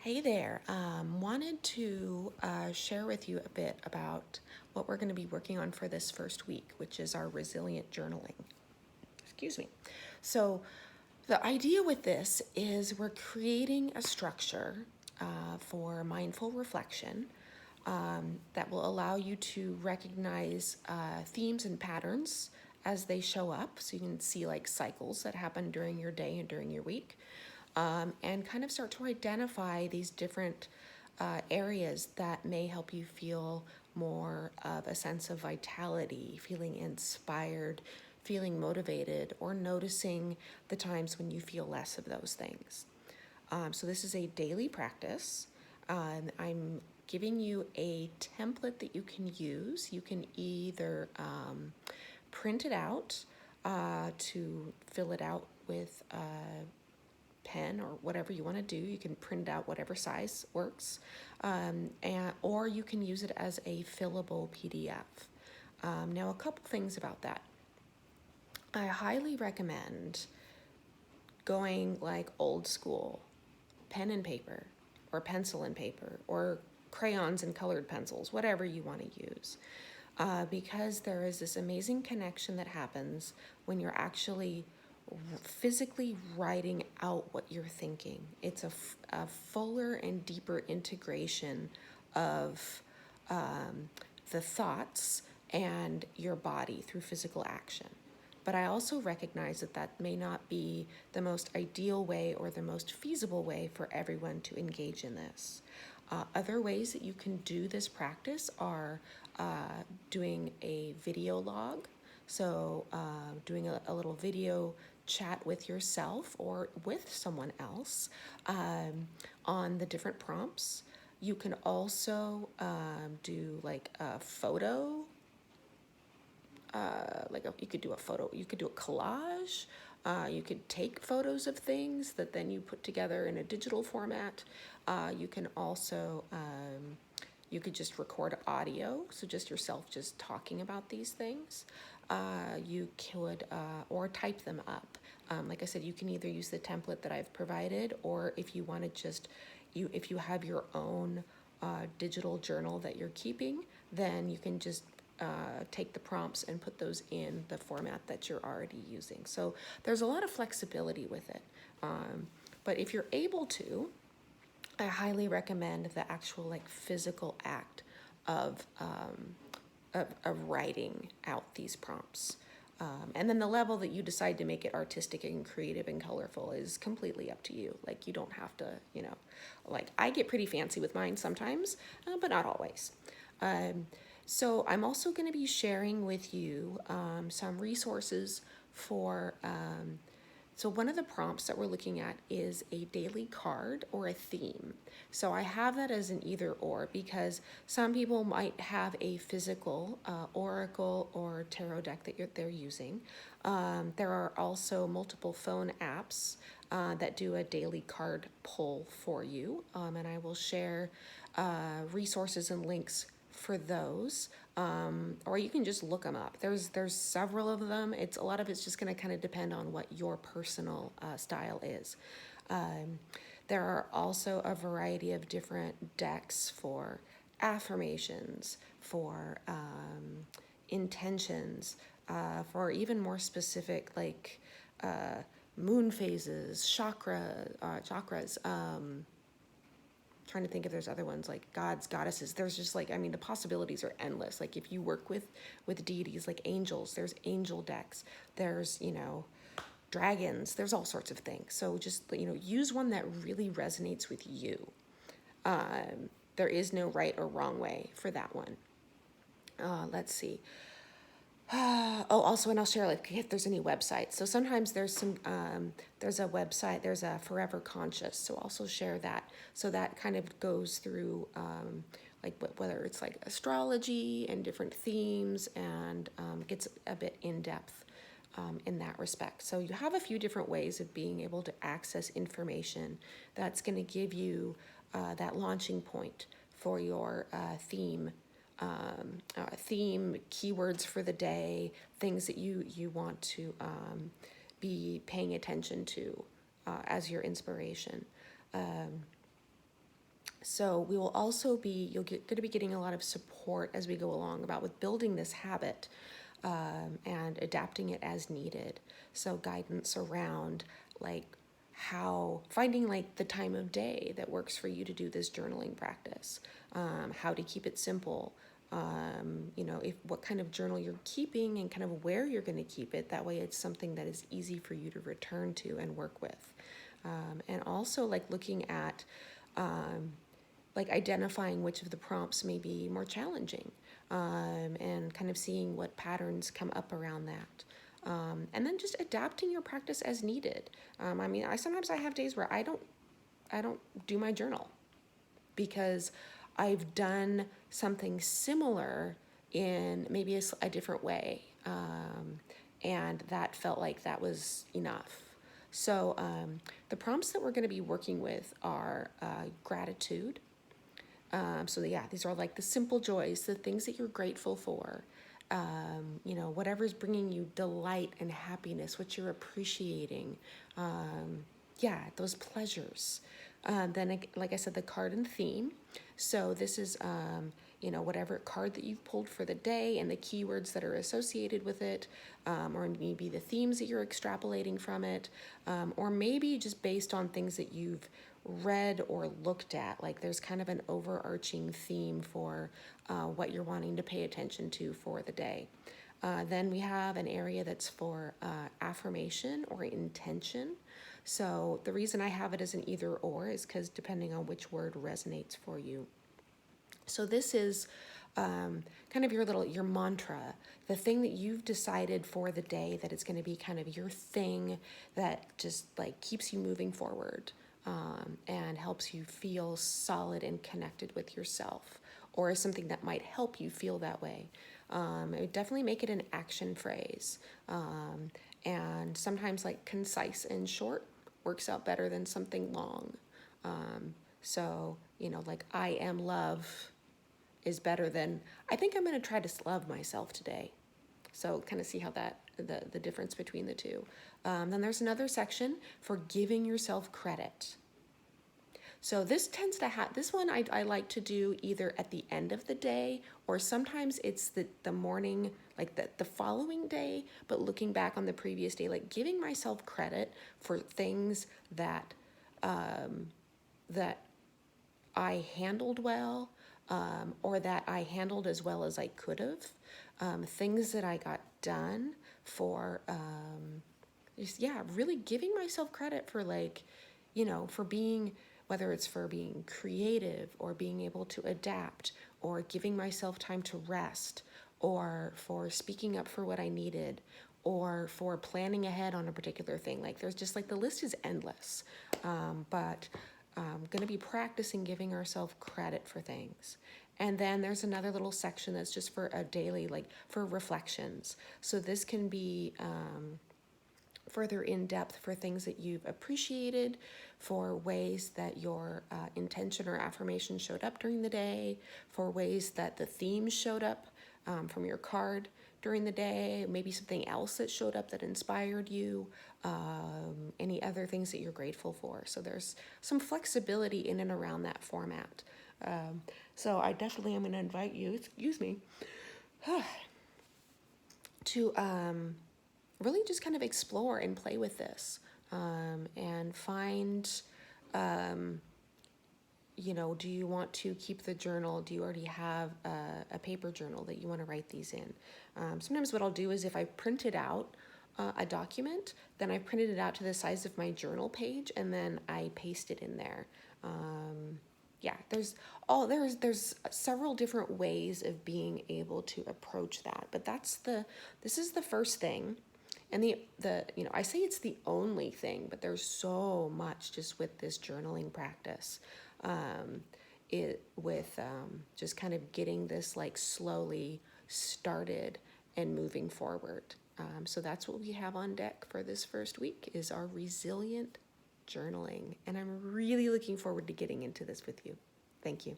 Hey there. Wanted to share with you a bit about what we're going to be working on for this first week, which is our resilient journaling. Excuse me. So, the idea with this is we're creating a structure for mindful reflection that will allow you to recognize themes and patterns as they show up. So, you can see like cycles that happen during your day and during your week and kind of start to identify these different areas that may help you feel more of a sense of vitality, feeling inspired, feeling motivated, or noticing the times when you feel less of those things. So, this is a daily practice. I'm giving you a template that you can use. You can either print it out to fill it out with pen or whatever you want to do. You can print out whatever size works, or you can use it as a fillable PDF. Now, a couple things about that. I highly recommend going like old school, pen and paper, or pencil and paper, or crayons and colored pencils, whatever you want to use. Because there is this amazing connection that happens when you're actually physically writing out what you're thinking. It's a fuller and deeper integration of the thoughts and your body through physical action. But I also recognize that that may not be the most ideal way or the most feasible way for everyone to engage in this. Other ways that you can do this practice are doing a video log. So doing a little video chat with yourself or with someone else on the different prompts. You can also do like a photo, you could do a photo, you could do a collage. You could take photos of things that then you put together in a digital format. You can also, you could just record audio, so just yourself just talking about these things. You could, or type them up. Like I said, you can either use the template that I've provided, or if you want to just, if you have your own digital journal that you're keeping, then you can just take the prompts and put those in the format that you're already using. So there's a lot of flexibility with it. But if you're able to, I highly recommend the actual like physical act of writing out these prompts. And then the level that you decide to make it artistic and creative and colorful is completely up to you. Like, you don't have to, like, I get pretty fancy with mine sometimes, but not always. So I'm also going to be sharing with you some resources for, so one of the prompts that we're looking at is a daily card or a theme. So I have that as an either or, because some people might have a physical oracle or tarot deck that they're using. There are also multiple phone apps that do a daily card pull for you, and I will share resources and links for those, or you can just look them up. There's several of them. A lot of it's just going to kind of depend on what your personal style is. There are also a variety of different decks for affirmations, for intentions, for even more specific like moon phases, chakras. Trying to think if there's other ones like gods, goddesses. There's just like, I mean, the possibilities are endless. Like, if you work with deities like angels, there's angel decks. There's, dragons. There's all sorts of things. So just, use one that really resonates with you. There is no right or wrong way for that one. Let's see. Also, and I'll share like if there's any websites. So sometimes there's there's a website, there's a Forever Conscious. So also share that. So that kind of goes through like whether it's like astrology and different themes, and gets a bit in depth in that respect. So you have a few different ways of being able to access information that's going to give you that launching point for your theme keywords for the day, things that you want to be paying attention to as your inspiration. So we will also be, going to be getting a lot of support as we go along about with building this habit and adapting it as needed. So guidance around like how finding like the time of day that works for you to do this journaling practice, how to keep it simple, if what kind of journal you're keeping and kind of where you're going to keep it. That way it's something that is easy for you to return to and work with. And also like looking at like identifying which of the prompts may be more challenging, and kind of seeing what patterns come up around that. And then just adapting your practice as needed. I sometimes I have days where I don't do my journal because I've done something similar in maybe a different way, and that felt like that was enough. So the prompts that we're going to be working with are gratitude. These are like the simple joys, the things that you're grateful for. Whatever's bringing you delight and happiness, what you're appreciating. Those pleasures. Then, like I said, the Cardin Theme. So this is, whatever card that you've pulled for the day and the keywords that are associated with it, or maybe the themes that you're extrapolating from it, or maybe just based on things that you've read or looked at. Like there's kind of an overarching theme for what you're wanting to pay attention to for the day. Then we have an area that's for affirmation or intention. So the reason I have it as an either or is because depending on which word resonates for you. So this is kind of your mantra, the thing that you've decided for the day that it's going to be kind of your thing that just like keeps you moving forward, and helps you feel solid and connected with yourself, or is something that might help you feel that way. I would definitely make it an action phrase. And sometimes like concise and short works out better than something long. Like I am love is better than I think I'm going to try to love myself today. So kind of see how that the difference between the two. Then there's another section for giving yourself credit. So this tends to have, this one I like to do either at the end of the day, or sometimes it's the morning, like the following day, but looking back on the previous day, like giving myself credit for things that that I handled well, or that I handled as well as I could have, things that I got done for, really giving myself credit for for being, whether it's for being creative or being able to adapt or giving myself time to rest or for speaking up for what I needed or for planning ahead on a particular thing. Like there's just like the list is endless, but I'm going to be practicing giving ourselves credit for things. And then there's another little section that's just for a daily, like for reflections. So this can be further in depth for things that you've appreciated, for ways that your intention or affirmation showed up during the day, for ways that the themes showed up from your card during the day, maybe something else that showed up that inspired you, any other things that you're grateful for. So there's some flexibility in and around that format. So I definitely am going to invite you, excuse me, to really just kind of explore and play with this, and find, do you want to keep the journal? Do you already have a paper journal that you want to write these in? Sometimes what I'll do is if I printed out a document, then I printed it out to the size of my journal page, and then I paste it in there. There's several different ways of being able to approach that, but this is the first thing. And I say it's the only thing, but there's so much just with this journaling practice, just kind of getting this like slowly started and moving forward. So that's what we have on deck for this first week is our resilient journaling. And I'm really looking forward to getting into this with you. Thank you.